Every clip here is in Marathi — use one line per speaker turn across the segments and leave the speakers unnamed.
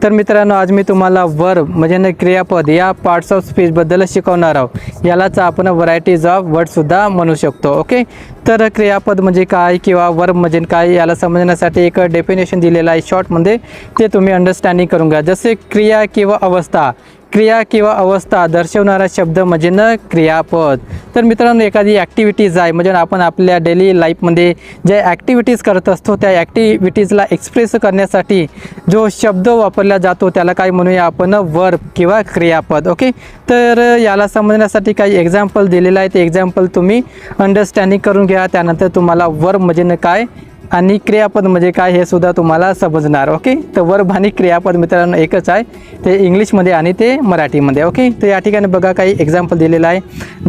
तर मित्रांनो, आज मी तुम्हाला वर्ब म्हणजे क्रियापद या पार्ट्स ऑफ स्पीचबद्दल शिकवणार आहोत। यालाच आपण व्हरायटीज ऑफ वर्डसुद्धा म्हणू शकतो। ओके, तर क्रियापद म्हणजे काय किंवा वर्ब म्हणजे काय याला समजण्यासाठी एक डेफिनेशन दिलेलं आहे शॉर्टमध्ये, ते तुम्ही अंडरस्टँडिंग करून घ्या। जसे क्रिया किंवा अवस्था, क्रिया किंवा अवस्था दर्शवणारा शब्द म्हणजे क्रियापद। तर मित्रांनो, एखादी ॲक्टिव्हिटीज आहे म्हणजे आपण आपल्या डेली लाईफमध्ये जे ॲक्टिव्हिटीज करत असतो त्या ॲक्टिव्हिटीजला एक्सप्रेस करण्यासाठी जो शब्द वापरला जातो त्याला काय म्हणूया आपण, वर्ब किंवा क्रियापद। ओके, तर याला समजण्यासाठी काही एक्झाम्पल दिलेलं आहे, ते एक्झाम्पल तुम्ही अंडरस्टँडिंग करून घ्या। त्यानंतर तुम्हाला वर्ब म्हणजे काय आणि क्रियापद म्हणजे काय हे सुद्धा तुम्हाला समजणार। ओके, तर वर्ब आणि क्रियापद मित्रांनो एकच आहे, ते इंग्लिशमध्ये आणि ते मराठीमध्ये। ओके, तर या ठिकाणी बघा काही एक्झाम्पल दिलेलं आहे।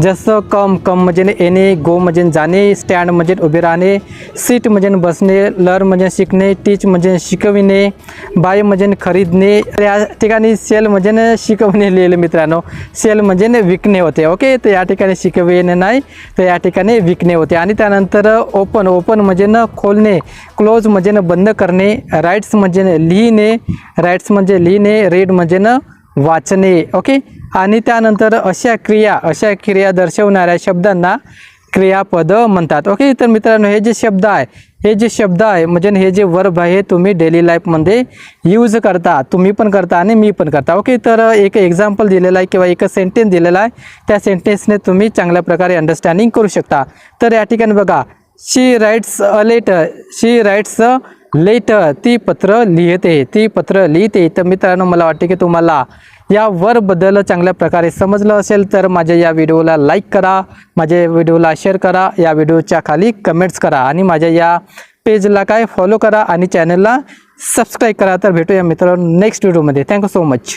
जसं कम म्हणजे येणे, गो म्हणजे जाणे, स्टँड म्हणजे उभे राहणे, सीट म्हणजे बसणे, लर्न म्हणजे शिकणे, टीच म्हणजे शिकविणे, बाय म्हणजे खरीदणे। या ठिकाणी सेल म्हणजे शिकवणे लिहिलं मित्रांनो, सेल म्हणजे विकणे होते। ओके, तर या ठिकाणी शिकविणे नाही, तर या ठिकाणी विकणे होते। आणि त्यानंतर ओपन म्हणजे खोलणे, क्लोज म्हणजे बंद करणे, राईट्स म्हणजे लिहिणे, रीड म्हणजे वाचणे। ओके, आणि त्यानंतर अशा क्रिया दर्शवणाऱ्या शब्दांना क्रियापद म्हणतात। ओके, तर मित्रांनो, हे जे शब्द आहे म्हणजे हे जे वर्ब आहे तुम्ही डेली लाईफमध्ये यूज करता, तुम्ही पण करता आणि मी पण करता। ओके, तर एक एक्झाम्पल दिलेला आहे किंवा एक सेंटेन्स दिलेला आहे, त्या सेंटेन्सने तुम्ही चांगल्या प्रकारे अंडरस्टँडिंग करू शकता। तर या ठिकाणी बघा, शी राइट्स अ लेटर, ती पत्र लिहिते। तर मित्रांनो, मला वाटते की तुम्हाला या वर्बबद्दल चांगल्या प्रकारे समजलं असेल, तर माझ्या या व्हिडिओला लाईक करा, माझ्या व्हिडिओला शेअर करा, या व्हिडिओच्या खाली कमेंट्स करा आणि माझ्या या पेजला फॉलो करा आणि चॅनलला सबस्क्राईब करा। तर भेटूया मित्रांनो नेक्स्ट व्हिडिओमध्ये। Thank you so much.